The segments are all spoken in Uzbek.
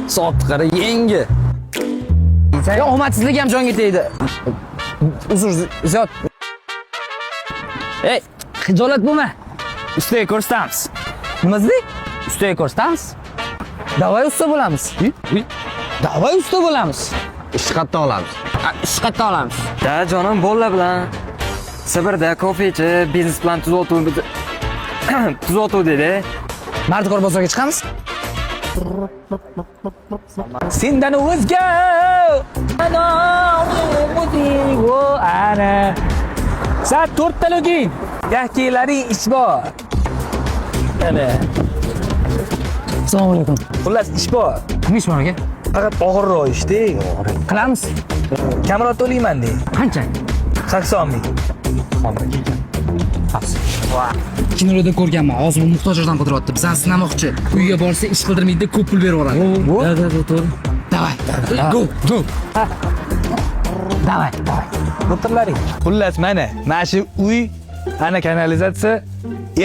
Soat qara yangi. Ya omadsizlik ham jonga tegdi. Uzr, Ziyod. Ey, xijolat bo'lma. Ustiga ko'rsatamiz. Nima deding? Ustiga ko'rsatamiz. Davay usta bo'lamiz. Davay usta bo'lamiz. Ish qatta olamiz. Ish qatta olamiz. Da jonim bolalar bilan Sibirda kofechi biznes plan tuzotuv dedi. Mardikor bozorga chiqamiz. Sendan o'zga ana soat 4 ta login. Gahkelaring ish bor. Ana. Assalomu alaykum. Xullas ish bor. Nima ish bor aka? Faqat og'irroq ishda. Qilamiz. Kamroq to'layman de. Qancha? 80 ming. Kinoda ko'rganman. Hozir u muhtojlardan qidiryapti. Bizani sinamoqchi. Uyga borsa ish qildirmaydi, ko'p pul berib yuboradi. Da, to'g'ri. Davay. Go. Davay. O'tirlaring. Xullas mana shu uy, ana kanalizatsiya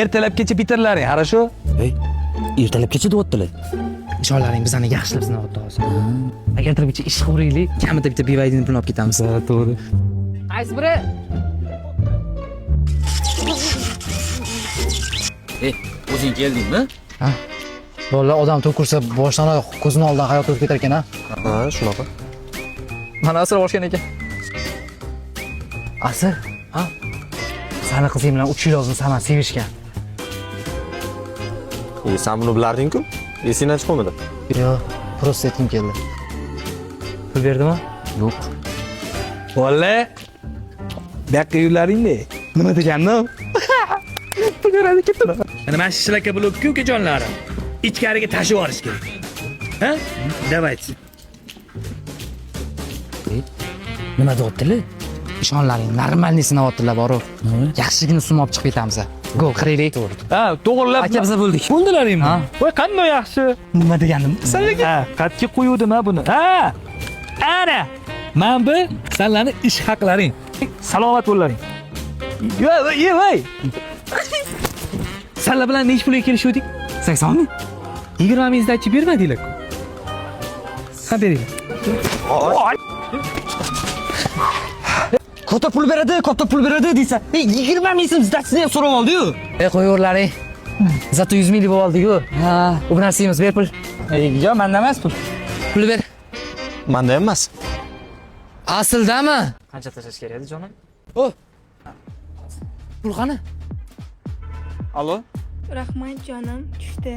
ertalabgacha bitirlaring, хорошо? Ertalabgacha deyaptilar. Ishonlaring bizani yaxshilab sinayapti hozir. Agar ertalabgacha ish qilib kamida bitta bevaydini pulni olib ketamiz. To'g'ri. Qaysi biri? O'zing keldingmi? Ha. Bolalar odam to'kursa boshdan oyoq ko'zini oldidan hayot o'tib ketar ekan, ha? Ha, shunaqa. Mana asr boshgan ekan. Asr? Ha? Sani qizing bilan 3 yil oldin samani sevishgan. Sen buni bilarding-ku? Esingdan chiqmadi. Yo'q, просто aytgim keldi. Pul berdimi? Yo'q. Valla. Bu yoqqa yurlaring-da. Nima degandim? Pul beradi ketdi. Ana mana shu shlaka blokku ukajonlarim. Ichkariga tashib yuborish kerak. Ha? Давайте. Nima deyaptilar? Ishonlaring, normalniy sinayaptilar boru. Yaxshigina sum olib chiqib ketamiz. Go, qiraylik. Ha, to'g'rilab. Aka biz bo'ldik. Bo'ldilaringmi? Ha. Voy, qanday yaxshi. Nima deganim? Ha, qatga qo'yuvdim ha buni. Ha! Ana! Men bu sizlarning ish haqlaring. Salomat bo'laring. Voy. Sizlar bilan nech pulga kelishdik? 80 ming. 20 ming zdachi bermadinglar-ku. Ha, beringlar. Katta pul beradi deysa. 20 ming so'm zdachini ham so'rab oldi-yu. Qo'yaverlaring. Zato 100 ming deb oldik-ku. Ha, u narsamiz ber pul. Yo'q, menda emas pul. Pul ber. Menda ham emas. Asldami? Qancha tashlash kerak edi jonim? O. Pul qani? Allo? Rahmat jonim, tushdi.